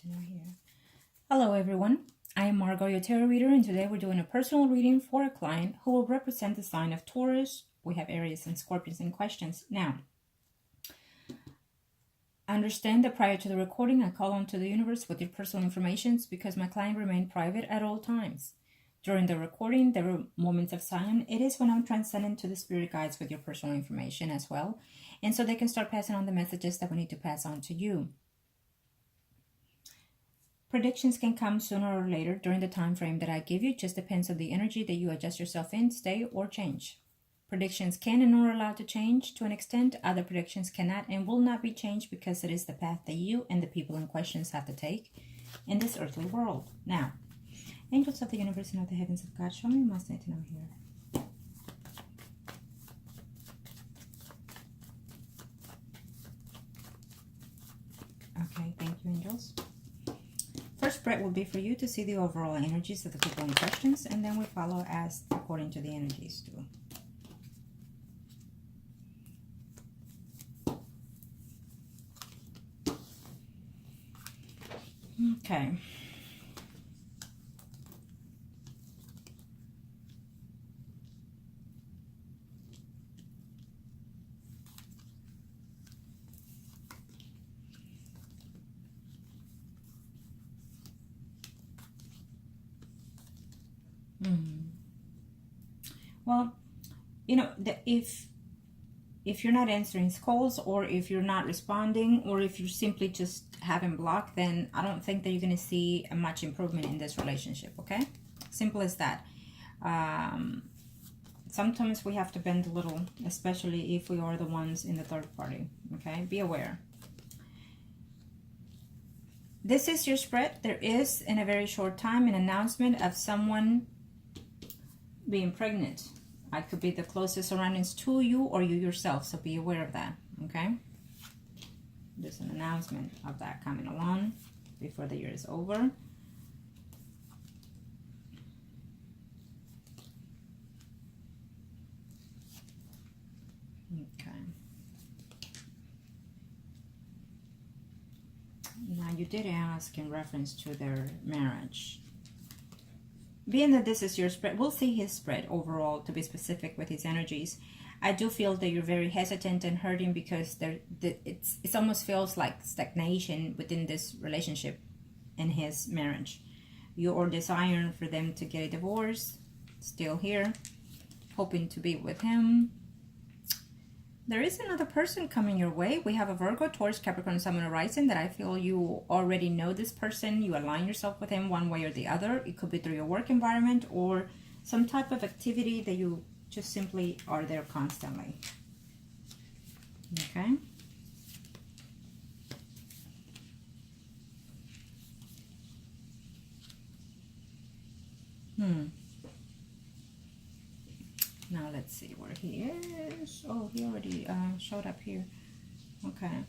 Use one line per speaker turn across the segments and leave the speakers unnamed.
to know here. Hello everyone, I am Margourtarotreader, and today we're doing a personal reading for a client who will represent the sign of Taurus. We have Aries and Scorpions in questions. Now, understand that prior to the recording, I call on to the universe with your personal information because my client remained private at all times. During the recording, there were moments of silence. It is when I'm transcending to the spirit guides with your personal information as well. And so they can start passing on the messages that we need to pass on to you. Predictions can come sooner or later during the time frame that I give you. It just depends on the energy that you adjust yourself in, stay, or change. Predictions can and are allowed to change to an extent. Other predictions cannot and will not be changed because it is the path that you and the people in questions have to take in this earthly world. Now, angels of the universe and of the heavens of God, show me what I must need to know here. Okay, thank you, angels. First spread will be for you to see the overall energies of the people in questions, and then we follow as according to the energies too. Okay. Well, you know, if you're not answering calls, or if you're not responding, or if you're simply just having blocked, then I don't think that you're going to see a much improvement in this relationship, okay? Simple as that. Sometimes we have to bend a little, especially if we are the ones in the third party, okay? Be aware. This is your spread. There is, in a very short time, an announcement of someone being pregnant. I could be the closest surroundings to you or you yourself, so be aware of that, okay? There's an announcement of that coming along before the year is over. Okay. Now, you did ask in reference to their marriage. Being that this is your spread, we'll see his spread overall, to be specific with his energies. I do feel that you're very hesitant and hurting because it almost feels like stagnation within this relationship in his marriage. You are desiring for them to get a divorce, still here, hoping to be with him. There is another person coming your way. We have a Virgo, Taurus, Capricorn, Sun, and Rising that I feel you already know this person. You align yourself with him one way or the other. It could be through your work environment or some type of activity that you just simply are there constantly. Okay. Now let's see where he is. Oh, he already showed up here. Okay.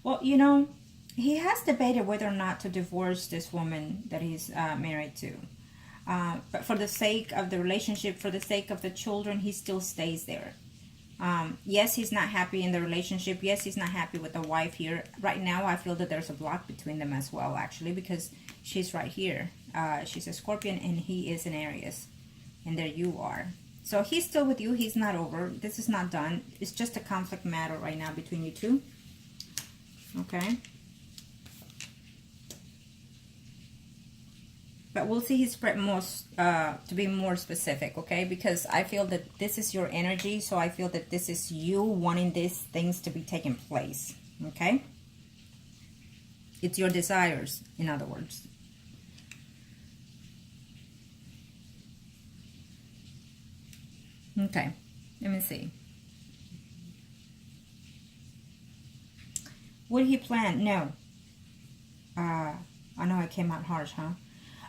Well, you know, he has debated whether or not to divorce this woman that he's married to. But for the sake of the relationship, for the sake of the children, he still stays there. Yes, he's not happy in the relationship. Yes, he's not happy with the wife here. Right now, I feel that there's a block between them as well, actually, because she's right here. She's a Scorpion and he is an Aries. And there you are. So he's still with you. He's not over. This is not done. It's just a conflict matter right now between you two. Okay. But we'll see his spread most to be more specific, okay? Because I feel that this is your energy. So I feel that this is you wanting these things to be taking place, okay? It's your desires, in other words. Okay, let me see. Would he plan? No. I know I came out harsh, huh?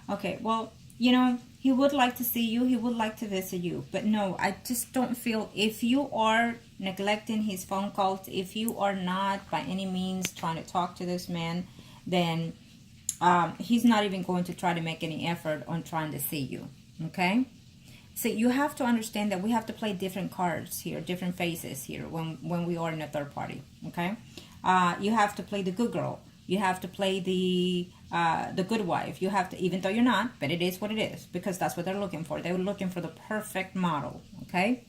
Okay, well, you know, he would like to see you. He would like to visit you. But no, I just don't feel, if you are neglecting his phone calls, if you are not by any means trying to talk to this man, then he's not even going to try to make any effort on trying to see you, okay? So you have to understand that we have to play different cards here, different faces here when we are in a third party, okay? You have to play the good girl. You have to play the good wife. You have to, even though you're not, but it is what it is, because that's what they're looking for. They're looking for the perfect model, okay?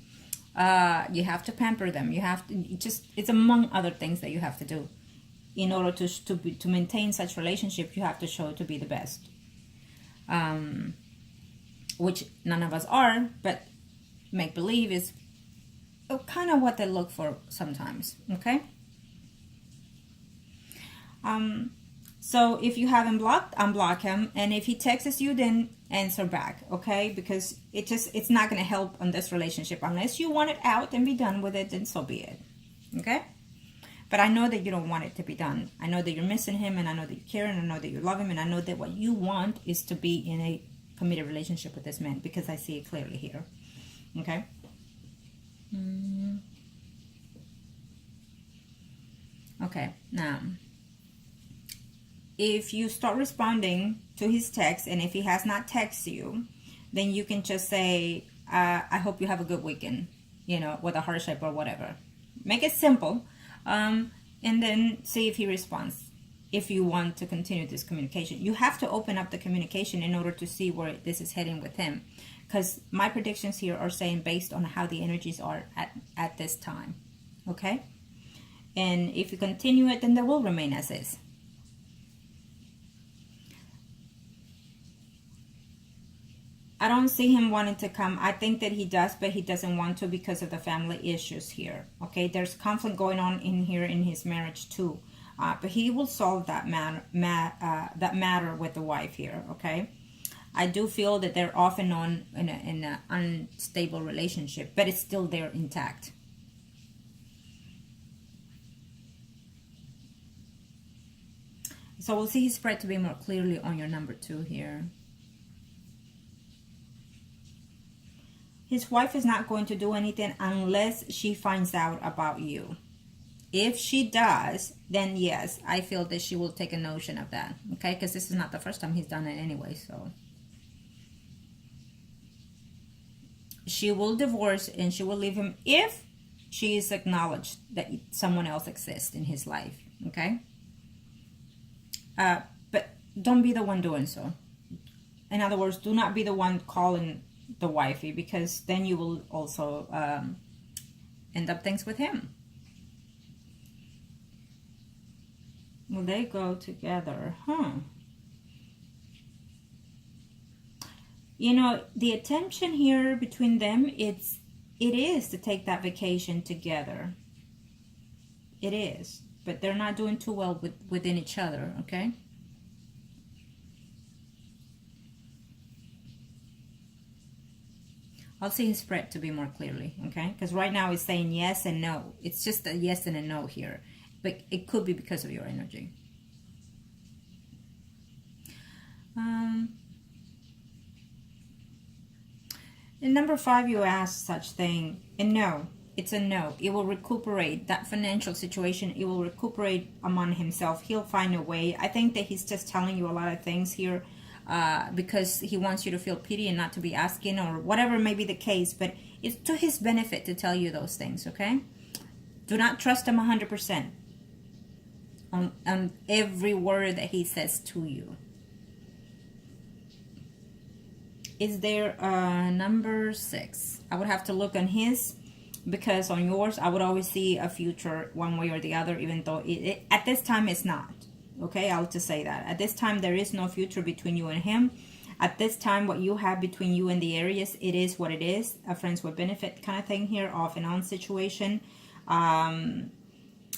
You have to pamper them. You have to it's among other things that you have to do. In order to maintain such relationship, you have to show to be the best. Which none of us are, but make-believe is kind of what they look for sometimes, okay? So if you haven't blocked, unblock him, and if he texts you, then answer back, okay? Because it's not going to help on this relationship unless you want it out and be done with it, then so be it, okay? But I know that you don't want it to be done. I know that you're missing him, and I know that you care, and I know that you love him, and I know that what you want is to be in a committed relationship with this man, because I see it clearly here, okay? Okay, now, if you start responding to his text, and if he has not texted you, then you can just say, I hope you have a good weekend, you know, with a heart shape or whatever. Make it simple, and then see if he responds. If you want to continue this communication, you have to open up the communication in order to see where this is heading with him, because my predictions here are saying based on how the energies are at this time, okay? And if you continue it, then they will remain as is. I don't see him wanting to come. I think that he does, but he doesn't want to because of the family issues here. Okay, there's conflict going on in here in his marriage too. But he will solve that matter with the wife here. Okay, I do feel that they're off and on in an unstable relationship, but it's still there intact. So we'll see his spread to be more clearly on your number 2 here. His wife is not going to do anything unless she finds out about you. If she does, then yes, I feel that she will take a notion of that. Okay, because this is not the first time he's done it anyway, so. She will divorce and she will leave him if she is acknowledged that someone else exists in his life. Okay? But don't be the one doing so. In other words, do not be the one calling the wifey, because then you will also end up things with him. Will they go together? You know, the attention here between them, it is to take that vacation together. It is, but they're not doing too well within each other. Okay. I'll see his spread to be more clearly, okay? Because right now it's saying yes and no. It's just a yes and a no here. But it could be because of your energy. In number 5, you ask such thing. And no, it's a no. It will recuperate. That financial situation, it will recuperate among himself. He'll find a way. I think that he's just telling you a lot of things here. Because he wants you to feel pity and not to be asking, or whatever may be the case, but it's to his benefit to tell you those things, okay? Do not trust him 100% on every word that he says to you. Is there number 6? I would have to look on his, because on yours, I would always see a future one way or the other, even though at this time it's not. Okay, I'll just say that. At this time, there is no future between you and him. At this time, what you have between you and the Aries, it is what it is. A friends with benefit kind of thing here, off and on situation.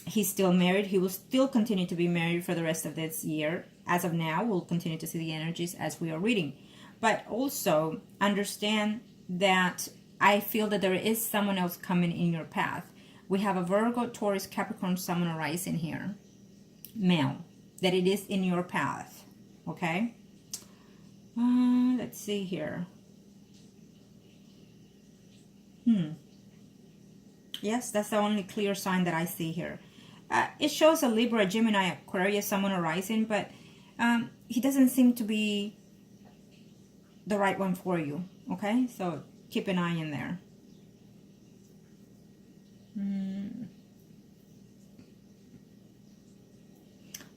He's still married. He will still continue to be married for the rest of this year. As of now, we'll continue to see the energies as we are reading. But also, understand that I feel that there is someone else coming in your path. We have a Virgo, Taurus, Capricorn, Sun, and Rising here. Male. That it is in your path, okay? Let's see here. Yes, that's the only clear sign that I see here. It shows a Libra, Gemini, Aquarius, someone arising, but he doesn't seem to be the right one for you, okay? So keep an eye in there.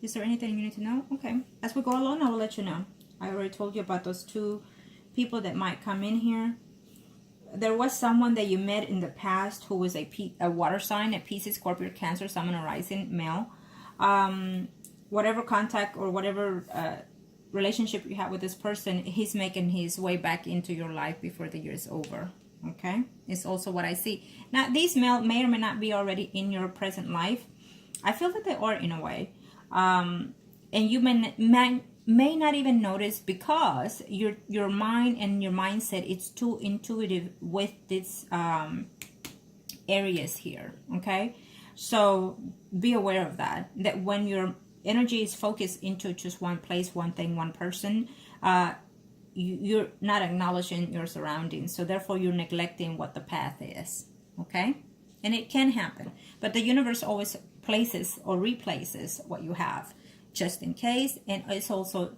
Is there anything you need to know? Okay. As we go along, I will let you know. I already told you about those two people that might come in here. There was someone that you met in the past who was a water sign, a Pisces, Scorpio, Cancer, Sun, and rising, male. Whatever contact or whatever relationship you have with this person, he's making his way back into your life before the year is over. Okay? It's also what I see. Now, these male may or may not be already in your present life. I feel that they are in a way. And you may not even notice because your mind and your mindset, it's too intuitive with these areas here. Okay? So be aware of that when your energy is focused into just one place, one thing, one person, you're not acknowledging your surroundings. So therefore you're neglecting what the path is. Okay? And it can happen. But the universe always places or replaces what you have just in case. And it's also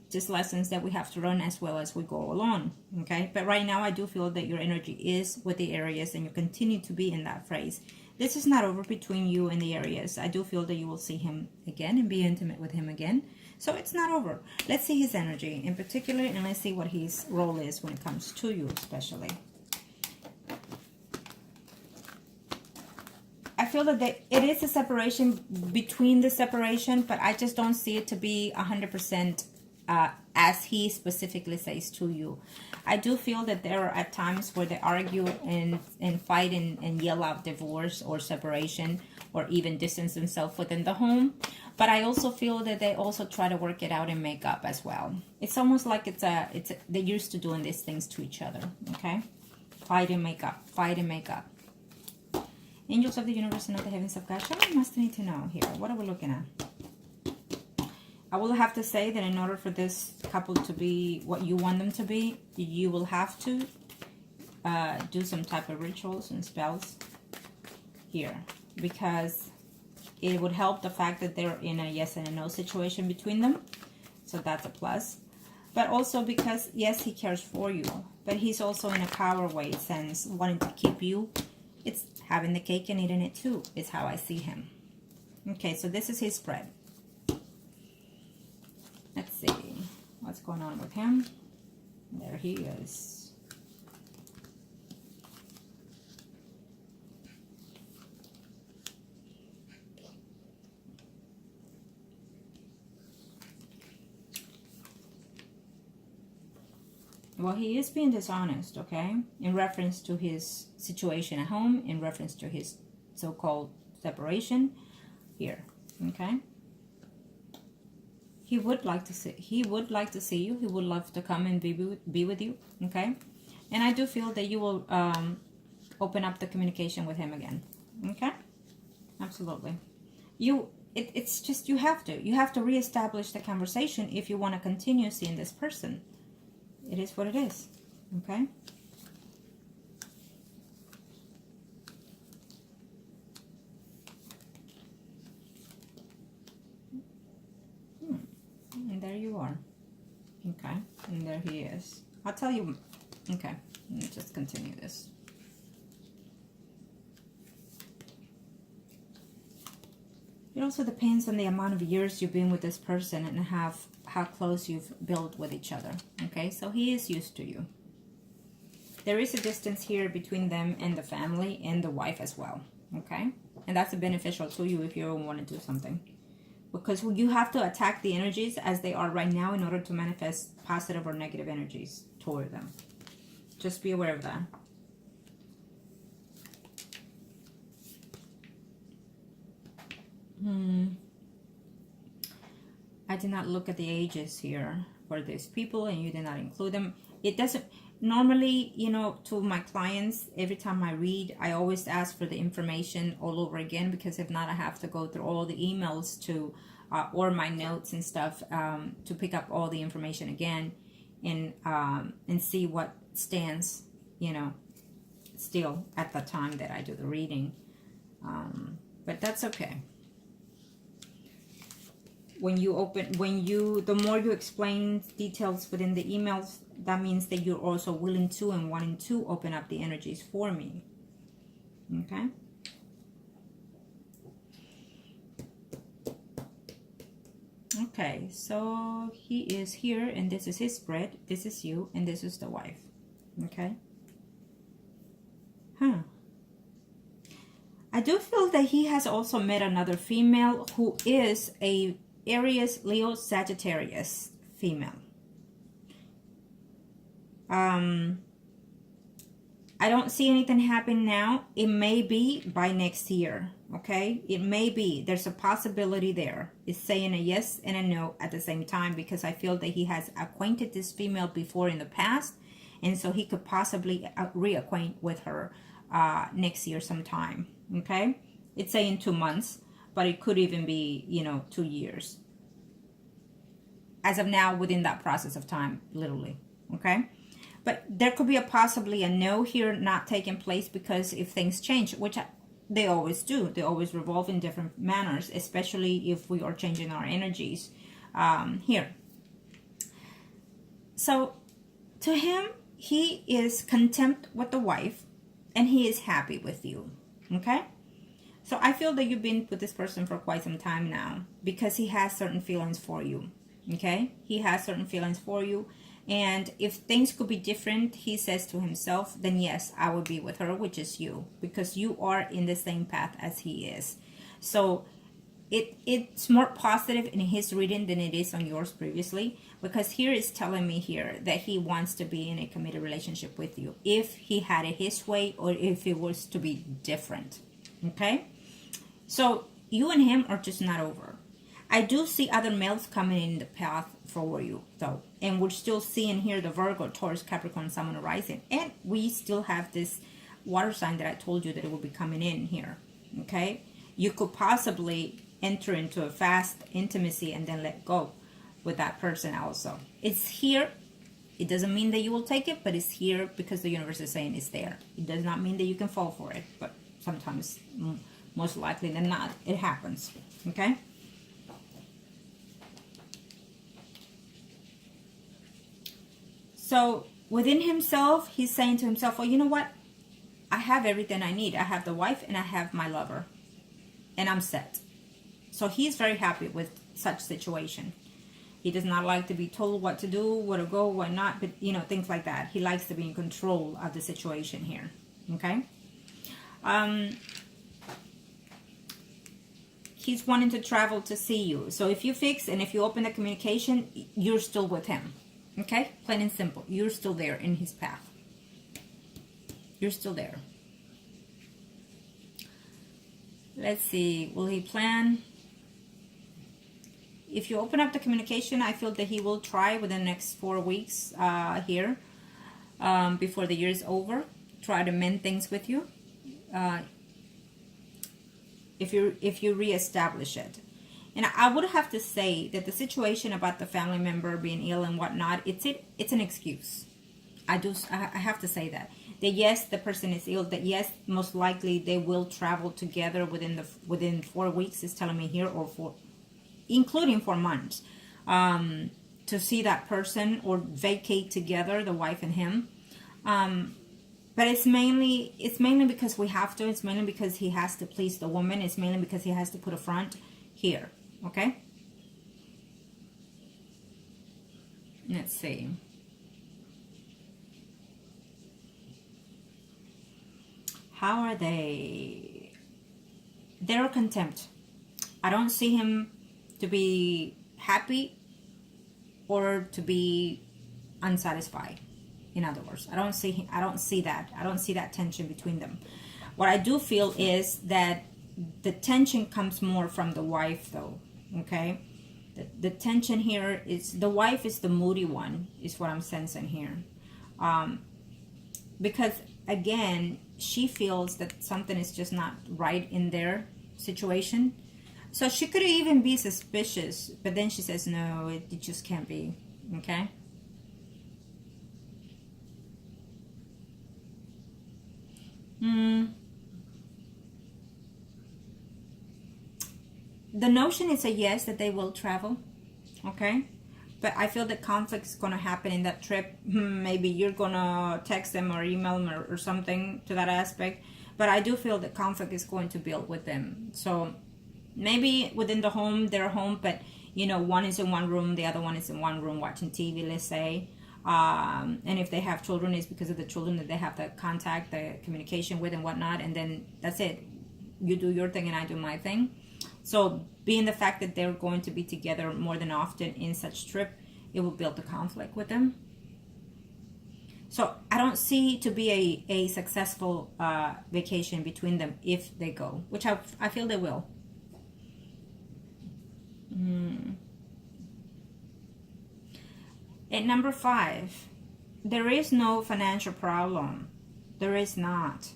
just lessons that we have to learn as well as we go along. Okay? But right now I do feel that your energy is with the Aries and you continue to be in that phase. This is not over between you and the Aries. I do feel that you will see him again and be intimate with him again. So it's not over. Let's see his energy in particular, and let's see what his role is when it comes to you especially. I feel that it is a separation between the separation, but I just don't see it to be 100% as he specifically says to you. I do feel that there are at times where they argue and fight and yell out divorce or separation or even distance themselves within the home. But I also feel that they also try to work it out and make up as well. It's almost like they're used to doing these things to each other. Okay? Fight and make up. Fight and make up. Angels of the universe and of the heavens of God. What must I need to know here? What are we looking at? I will have to say that in order for this couple to be what you want them to be, you will have to do some type of rituals and spells here. Because it would help the fact that they're in a yes and a no situation between them. So that's a plus. But also because, yes, he cares for you. But he's also in a power way sense, wanting to keep you. It's having the cake and eating it too, is how I see him. Okay, so this is his spread. Let's see what's going on with him. There he is. Well, he is being dishonest, okay? In reference to his situation at home, in reference to his so-called separation here, okay? He would like to see you. He would love to come and be with you, okay? And I do feel that you will open up the communication with him again, okay? Absolutely. It's just you have to reestablish the conversation if you want to continue seeing this person. It is what it is, okay? And there you are. Okay, and there he is. I'll tell you. Okay, let me just continue this. It also depends on the amount of years you've been with this person and how close you've built with each other. Okay, so he is used to you. There is a distance here between them and the family and the wife as well. Okay, and that's beneficial to you if you want to do something. Because you have to attack the energies as they are right now in order to manifest positive or negative energies toward them. Just be aware of that. I did not look at the ages here for these people, and you did not include them. It doesn't normally, you know, to my clients, every time I read, I always ask for the information all over again, because if not, I have to go through all the emails to or my notes and stuff to pick up all the information again and see what stands, you know, still at the time that I do the reading. But that's okay. The more you explain details within the emails, that means that you're also willing to and wanting to open up the energies for me. Okay? Okay, so he is here, and this is his spread. This is you, and this is the wife. Okay. I do feel that he has also met another female who is a Aries, Leo, Sagittarius female. I don't see anything happen now. It may be by next year. Okay, it may be. There's a possibility there. It's saying a yes and a no at the same time, because I feel that he has acquainted this female before in the past, and so he could possibly reacquaint with her next year sometime. Okay, it's saying 2 months, but it could even be, 2 years. As of now, within that process of time, literally. Okay, but there could be possibly a no here not taking place, because if things change, which they always do, they always revolve in different manners, especially if we are changing our energies here. So to him, he is content with the wife, and he is happy with you. Okay, so I feel that you've been with this person for quite some time now, because he has certain feelings for you. Okay, he has certain feelings for you, and if things could be different, he says to himself, then yes, I would be with her, which is you, because you are in the same path as he is. So it's more positive in his reading than it is on yours previously, because here is telling me here that he wants to be in a committed relationship with you, if he had it his way, or if it was to be different. Okay, so you and him are just not over. I do see other males coming in the path for you though, and we're still seeing here the Virgo, Taurus, Capricorn, Sun, and Rising, and we still have this water sign that I told you that it will be coming in here. Okay, you could possibly enter into a fast intimacy and then let go with that person also. It's here. It doesn't mean that you will take it, but it's here because the universe is saying it's there. It does not mean that you can fall for it, but sometimes, most likely than not, it happens. Okay, so within himself, he's saying to himself, well, you know what, I have everything I need. I have the wife and I have my lover, and I'm set. So he's very happy with such situation. He does not like to be told what to do, where to go, what not, but things like that. He likes to be in control of the situation here. Okay, he's wanting to travel to see you. So if you fix and if you open the communication, you're still with him. Okay, plain and simple. You're still there in his path. You're still there. Let's see, will he plan? If you open up the communication, I feel that he will try within the next 4 weeks here, before the year is over, try to mend things with you. If you reestablish it. And I would have to say that the situation about the family member being ill and whatnot, it's an excuse. I have to say that yes, the person is ill, that yes, most likely they will travel together within 4 weeks, is telling me here, or including 4 months, to see that person or vacate together, the wife and him. But it's mainly because we have to. It's mainly because he has to please the woman. It's mainly because he has to put a front here. Okay, let's see. How are they? They're contempt. I don't see him to be happy or to be unsatisfied. In other words, I don't see that. I don't see that tension between them. What I do feel is that the tension comes more from the wife, though. Okay, the tension here is the wife is the moody one, is what I'm sensing here, because again, she feels that something is just not right in their situation. So she could even be suspicious, but then she says, no, it just can't be. Okay. The notion is a yes, that they will travel. Okay. But I feel that conflict is going to happen in that trip. Maybe you're going to text them or email them or something to that aspect. But I do feel that conflict is going to build with them. So maybe within the home, their home, but you know, one is in one room, the other one is in one room watching TV, let's say. And if they have children, it's because of the children that they have the contact, the communication with and whatnot. And then that's it. You do your thing and I do my thing. So being the fact that they're going to be together more than often in such trip, it will build a conflict with them. So I don't see to be a successful vacation between them if they go, which I feel they will. At number 5, there is no financial problem. There is not.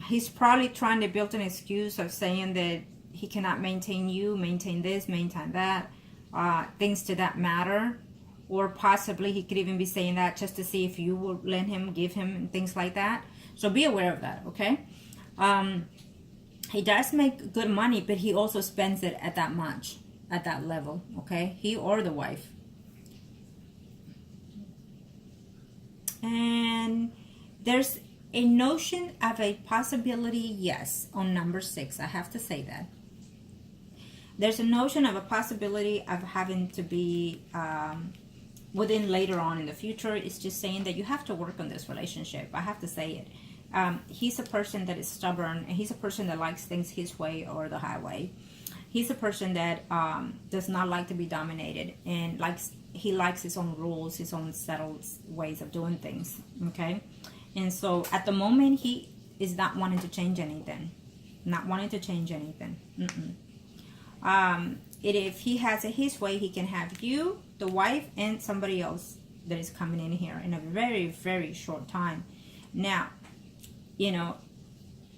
He's probably trying to build an excuse of saying that he cannot maintain you, maintain this, maintain that, things to that matter. Or possibly he could even be saying that just to see if you will lend him, give him, and things like that. So be aware of that, okay? He does make good money, but he also spends it at that much, at that level, okay? He or the wife. And there's a notion of a possibility, yes, on number 6. I have to say that. There's a notion of a possibility of having to be within later on in the future. It's just saying that you have to work on this relationship. I have to say it. He's a person that is stubborn, and he's a person that likes things his way or the highway. He's a person that does not like to be dominated, and he likes his own rules, his own settled ways of doing things, okay? And so at the moment, he is not wanting to change anything. Not wanting to change anything. If he has it his way, he can have you, the wife, and somebody else that is coming in here in a very, very short time. Now, you know,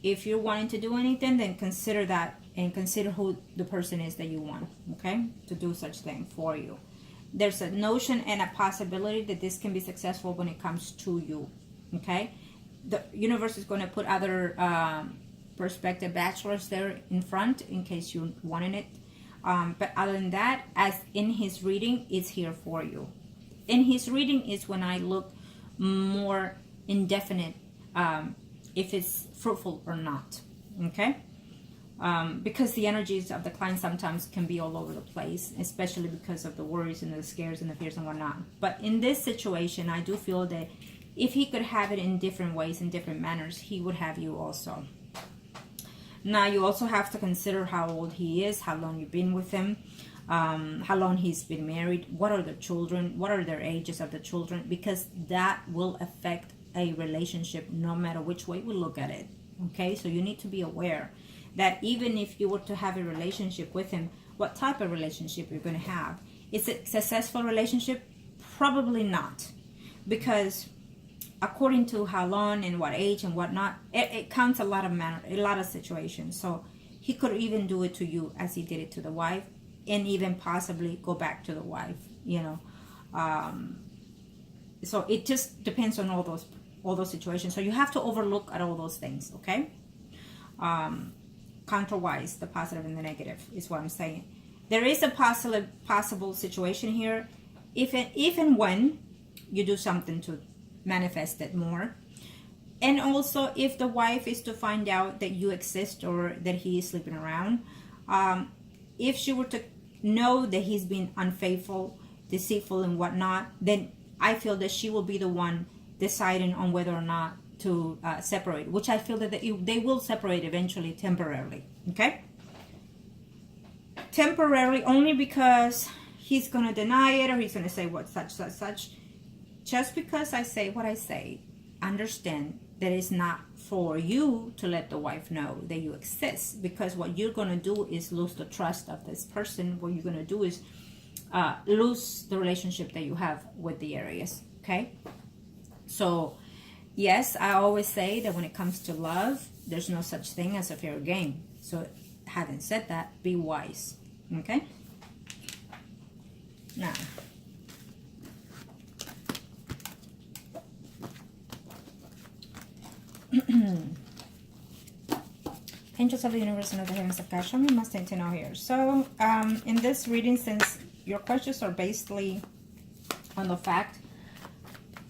if you're wanting to do anything, then consider that and consider who the person is that you want, okay, to do such thing for you. There's a notion and a possibility that this can be successful when it comes to you, okay? The universe is going to put other prospective bachelors there in front in case you're wanting it. But other than that, as in his reading, it's here for you. In his reading is when I look more indefinite if it's fruitful or not, okay? Because the energies of the client sometimes can be all over the place, especially because of the worries and the scares and the fears and whatnot. But in this situation, I do feel that if he could have it in different ways, in different manners, he would have you also. Now, you also have to consider how old he is, how long you've been with him, how long he's been married, what are the children, what are their ages of the children, because that will affect a relationship no matter which way we look at it, okay? So you need to be aware that even if you were to have a relationship with him, what type of relationship you're going to have. Is it a successful relationship? Probably not, because according to how long and what age and whatnot, it counts a lot of situations. So he could even do it to you as he did it to the wife, and even possibly go back to the wife, you know. So it just depends on all those situations. So you have to overlook at all those things, okay? Counterwise, the positive and the negative is what I'm saying. There is a possible situation here if and when you do something to manifest it more. And also if the wife is to find out that you exist or that he is sleeping around, if she were to know that he's been unfaithful, deceitful and whatnot, then I feel that she will be the one deciding on whether or not to separate, which I feel that they will separate eventually, temporarily, okay? Temporarily, only because he's going to deny it, or he's going to say what such. Just because I say what I say, understand that it's not for you to let the wife know that you exist, because what you're going to do is lose the trust of this person. What you're going to do is lose the relationship that you have with the Aries, okay? So yes, I always say that when it comes to love, there's no such thing as a fair game. So having said that, be wise, okay? Now, angels of the universe and of the heavens of God, show me must need to know here. So in this reading, since your questions are basically on the fact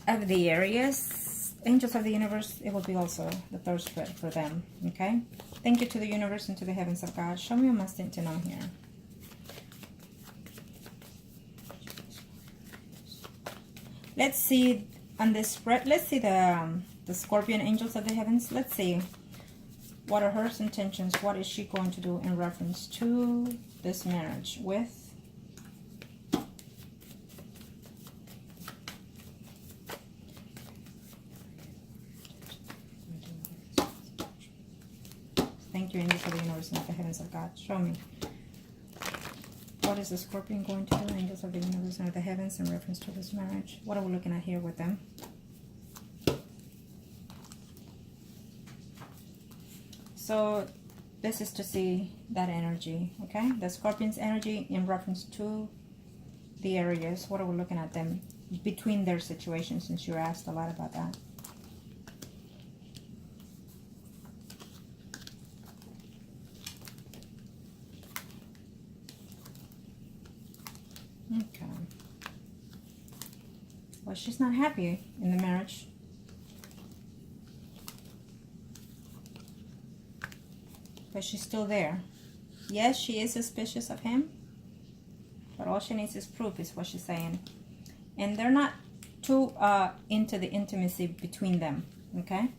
of the Aries, angels of the universe, it will be also the third spread for them, okay? Thank you to the universe and to the heavens of God. Show me what I must need to know here. Let's see on this spread. Let's see the Scorpion angels of the heavens. Let's see. What are her intentions? What is she going to do in reference to this marriage with? Thank you, angels of the universe and of the heavens of God. Show me. What is the Scorpion going to do, angels of the universe and of the heavens, in reference to this marriage? What are we looking at here with them? So this is to see that energy, okay? The Scorpion's energy in reference to the areas. What are we looking at them between their situations, since you asked a lot about that? Okay. Well, she's not happy in the marriage. But she's still there. Yes, she is suspicious of him. But all she needs is proof, is what she's saying. And they're not too into the intimacy between them. Okay?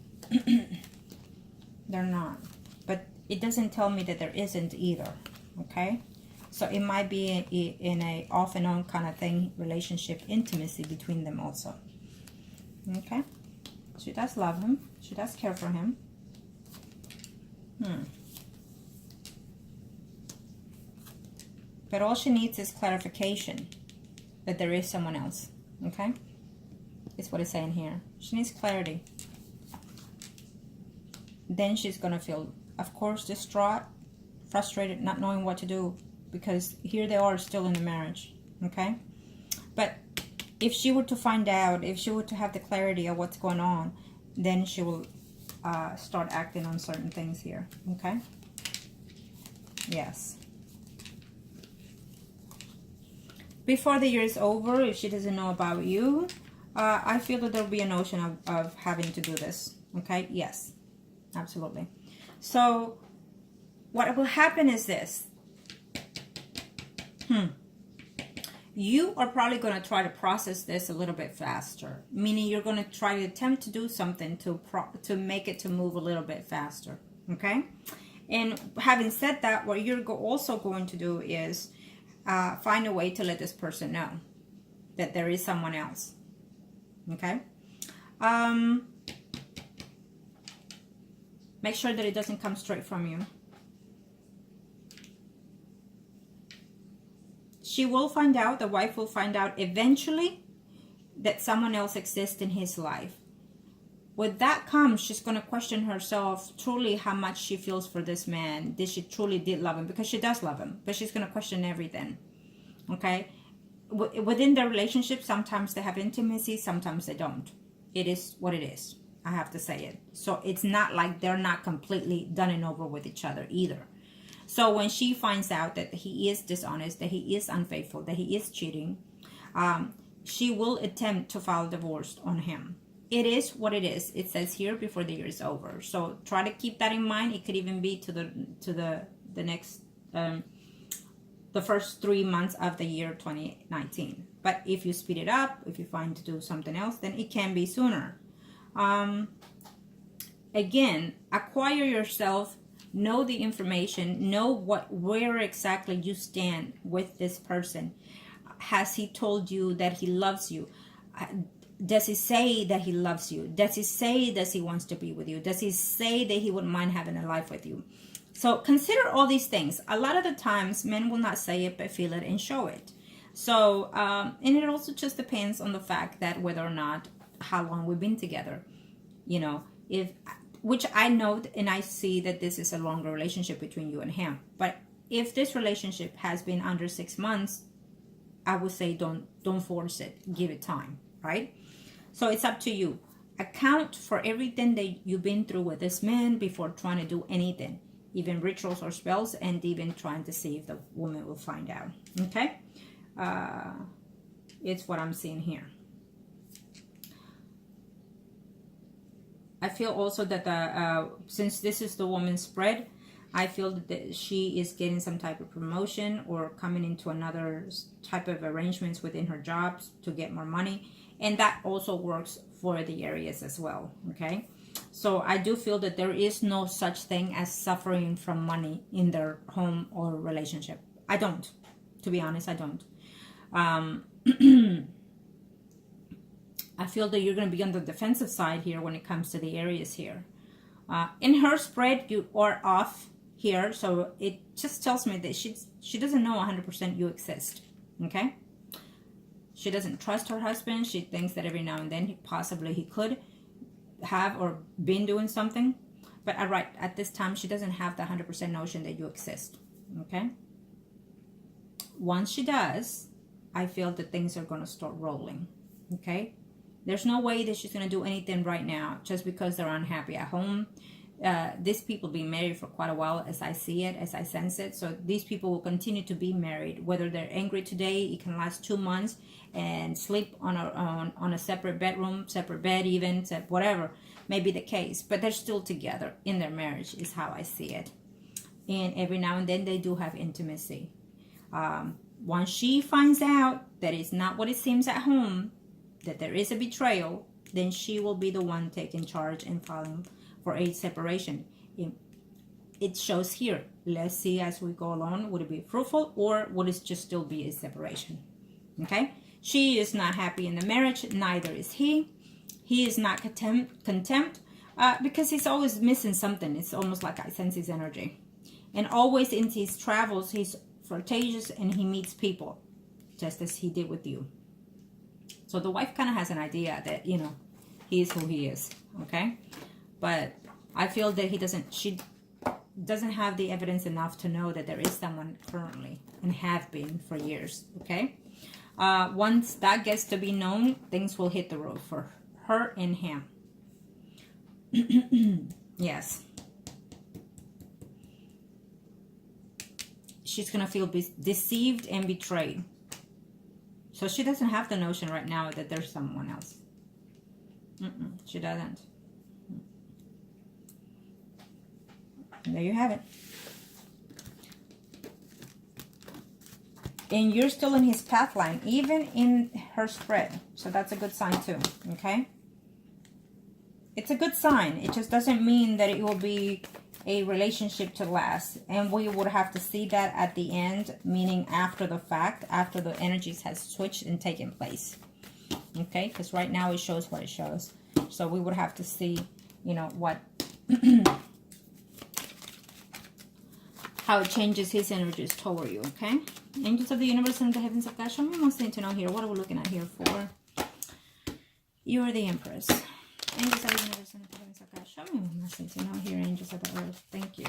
They're not. But it doesn't tell me that there isn't either. Okay? So it might be in a off and on kind of thing, relationship, intimacy between them also. Okay? She does love him. She does care for him. But all she needs is clarification that there is someone else. Okay? It's what it's saying here. She needs clarity. Then she's going to feel, of course, distraught, frustrated, not knowing what to do. Because here they are still in the marriage. Okay? But if she were to find out, if she were to have the clarity of what's going on, then she will start acting on certain things here. Okay? Yes. Before the year is over, if she doesn't know about you, I feel that there will be a notion of having to do this. Okay? Yes. Absolutely. So, what will happen is this. You are probably going to try to process this a little bit faster. Meaning you're going to try to attempt to do something to make it to move a little bit faster. Okay? And having said that, what you're also going to do is find a way to let this person know that there is someone else. Okay? Make sure that it doesn't come straight from you. She will find out, the wife will find out eventually that someone else exists in his life. With that comes, she's going to question herself truly how much she feels for this man. Did she truly love him? Because she does love him, but she's going to question everything. Okay? Within their relationship, sometimes they have intimacy, sometimes they don't. It is what it is. I have to say it. So it's not like they're not completely done and over with each other either. So when she finds out that he is dishonest, that he is unfaithful, that he is cheating, she will attempt to file divorce on him. It is what it is. It says here before the year is over. So try to keep that in mind. It could even be to the next the first 3 months of the year 2019. But if you speed it up, if you find to do something else, then it can be sooner. Again, acquire yourself. Know the information. Know where exactly you stand with this person. Has he told you that he loves you? Does he say that he loves you? Does he say that he wants to be with you? Does he say that he wouldn't mind having a life with you? So consider all these things. A lot of the times men will not say it but feel it and show it. So and it also just depends on the fact that whether or not how long we've been together. You know, which I know and I see that this is a longer relationship between you and him. But if this relationship has been under 6 months, I would say don't force it. Give it time, right? So it's up to you. Account for everything that you've been through with this man before trying to do anything, even rituals or spells, and even trying to see if the woman will find out. Okay? It's what I'm seeing here. I feel also that since this is the woman's spread, I feel that she is getting some type of promotion or coming into another type of arrangements within her jobs to get more money. And that also works for the Aries as well, okay? So I do feel that there is no such thing as suffering from money in their home or relationship. I don't. To be honest, I don't. I feel that you're going to be on the defensive side here when it comes to the Aries here. In her spread, you are off here, so it just tells me that she doesn't know 100% you exist, okay? She doesn't trust her husband. She thinks that every now and then he could have or been doing something, but at this time she doesn't have the 100% notion that you exist, okay? Once she does, I feel that things are going to start rolling, okay? There's no way that she's going to do anything right now just because they're unhappy at home. These people been married for quite a while, as I see it, as I sense it. So these people will continue to be married. Whether they're angry today, it can last 2 months and sleep on a separate bedroom, separate bed even, whatever may be the case. But they're still together in their marriage is how I see it. And every now and then they do have intimacy. Once she finds out that it's not what it seems at home, that there is a betrayal, then she will be the one taking charge and filing for a separation. It shows here. Let's see as we go along. Would it be fruitful or would it just still be a separation? Okay? She is not happy in the marriage. Neither is he. He is not contempt because he's always missing something. It's almost like I sense his energy. And always in his travels, he's flirtatious and he meets people, just as he did with you. So the wife kind of has an idea that, you know, he is who he is, okay? But I feel that she doesn't have the evidence enough to know that there is someone currently and have been for years, okay? Once that gets to be known, things will hit the road for her and him. Yes. She's going to feel deceived and betrayed. So she doesn't have the notion right now that there's someone else. She doesn't. There you have it. And you're still in his path line, even in her spread. So that's a good sign too, okay? It's a good sign. It just doesn't mean that it will be a relationship to last. And we would have to see that at the end, meaning after the fact, after the energies has switched and taken place. Okay? Because right now it shows what it shows. So we would have to see, you know, what... how it changes his energies toward you, okay? Angels of the universe and the heavens of God, show me one thing to know here. What are we looking at here for? You are the Empress. Angels of the universe and the heavens of God, show me one more thing to know here, angels of the earth. Thank you.